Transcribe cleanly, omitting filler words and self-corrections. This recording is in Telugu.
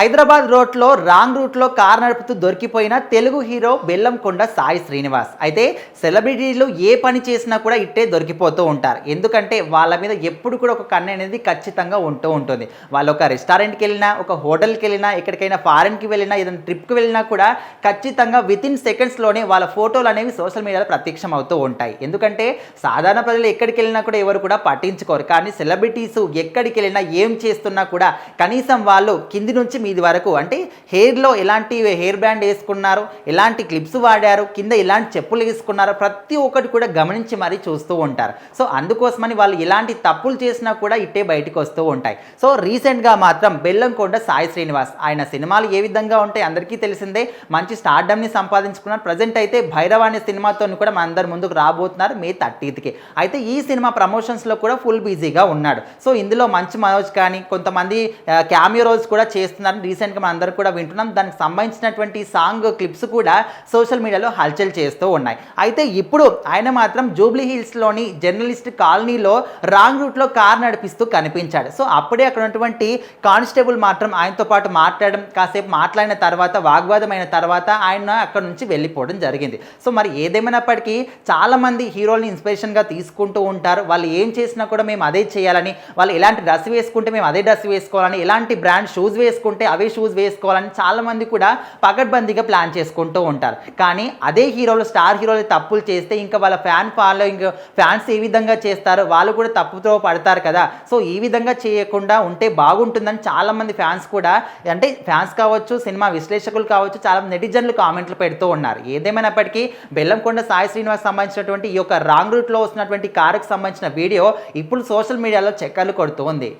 హైదరాబాద్ రోడ్లో రాంగ్ రూట్లో కార్ నడుపుతూ దొరికిపోయిన తెలుగు హీరో బెల్లంకొండ సాయి శ్రీనివాస్. అయితే సెలబ్రిటీలు ఏ పని చేసినా కూడా ఇట్టే దొరికిపోతూ ఉంటారు. ఎందుకంటే వాళ్ళ మీద ఎప్పుడు కూడా ఒక కన్ను అనేది ఖచ్చితంగా ఉంటూ ఉంటుంది. వాళ్ళు ఒక రెస్టారెంట్కి వెళ్ళినా, ఒక హోటల్కి వెళ్ళినా, ఎక్కడికైనా ఫారెన్కి వెళ్ళినా, ఏదైనా ట్రిప్కి వెళ్ళినా కూడా ఖచ్చితంగా వితిన్ సెకండ్స్లోనే వాళ్ళ ఫోటోలు అనేవి సోషల్ మీడియాలో ప్రత్యక్షం అవుతూ ఉంటాయి. ఎందుకంటే సాధారణ ప్రజలు ఎక్కడికి వెళ్ళినా కూడా ఎవరు కూడా పట్టించుకోరు. కానీ సెలబ్రిటీస్ ఎక్కడికి వెళ్ళినా ఏం చేస్తున్నా కూడా కనీసం వాళ్ళు కింది నుంచి మీది వరకు, అంటే హెయిర్లో ఎలాంటి హెయిర్ బ్యాండ్ వేసుకున్నారు, ఎలాంటి క్లిప్స్ వాడారు, కింద ఎలాంటి చెప్పులు వేసుకున్నారు, ప్రతి ఒక్కటి కూడా గమనించి మరీ చూస్తూ ఉంటారు. సో అందుకోసమని వాళ్ళు ఎలాంటి తప్పులు చేసినా కూడా ఇట్టే బయటకు వస్తూ ఉంటాయి. సో రీసెంట్గా మాత్రం బెల్లంకొండ సాయి శ్రీనివాస్, ఆయన సినిమాలు ఏ విధంగా ఉంటాయి అందరికీ తెలిసిందే. మంచి స్టార్డమ్ని సంపాదించుకున్నారు. ప్రజెంట్ అయితే భైరవ అనే సినిమాతో కూడా మన అందరి ముందుకు రాబోతున్నారు మే 30కి. అయితే ఈ సినిమా ప్రమోషన్స్లో కూడా ఫుల్ బిజీగా ఉన్నాడు. సో ఇందులో మంచి మనోజ్ కానీ కొంతమంది క్యామియో రోల్స్ కూడా చేస్తున్నారు. రీసెంట్గా మనం అందరూ కూడా వింటున్నాం. దానికి సంబంధించినటువంటి సాంగ్ క్లిప్స్ కూడా సోషల్ మీడియాలో హల్చల్ చేస్తూ ఉన్నాయి. అయితే ఇప్పుడు ఆయన మాత్రం జూబ్లీ హిల్స్లోని జర్నలిస్ట్ కాలనీలో రాంగ్ రూట్లో కార్ నడిపిస్తూ కనిపించాడు. సో అప్పుడే అక్కడ ఉన్నటువంటి కానిస్టేబుల్ మాత్రం ఆయనతో పాటు మాట్లాడడం, కాసేపు మాట్లాడిన తర్వాత వాగ్వాదం అయిన తర్వాత ఆయన అక్కడ నుంచి వెళ్ళిపోవడం జరిగింది. సో మరి ఏదేమైనప్పటికీ చాలామంది హీరోల్ని ఇన్స్పిరేషన్గా తీసుకుంటూ ఉంటారు. వాళ్ళు ఏం చేసినా కూడా మేము అదే చేయాలని, వాళ్ళు ఎలాంటి డ్రెస్ వేసుకుంటే మేము అదే డ్రెస్ వేసుకోవాలని, ఎలాంటి బ్రాండ్ షూస్ వేసుకుంటే అవే షూస్ వేసుకోవాలని చాలామంది కూడా పకడ్బందీగా ప్లాన్ చేసుకుంటూ ఉంటారు. కానీ అదే హీరోలు, స్టార్ హీరోలు తప్పులు చేస్తే ఇంకా వాళ్ళ ఫ్యాన్ ఫాలోయింగ్, ఫ్యాన్స్ ఏ విధంగా చేస్తారో వాళ్ళు కూడా తప్పుతో పడతారు కదా. సో ఈ విధంగా చేయకుండా ఉంటే బాగుంటుందని చాలామంది ఫ్యాన్స్ కూడా, అంటే ఫ్యాన్స్ కావచ్చు, సినిమా విశ్లేషకులు కావచ్చు, చాలా నెటిజన్లు కామెంట్లు పెడుతూ ఉన్నారు. ఏదేమైనప్పటికీ బెల్లంకొండ సాయి శ్రీనివాస్ సంబంధించినటువంటి ఈ యొక్క రాంగ్ రూట్లో వస్తున్నటువంటి కారుకు సంబంధించిన వీడియో ఇప్పుడు సోషల్ మీడియాలో చక్కర్లు కొడుతూ ఉంది.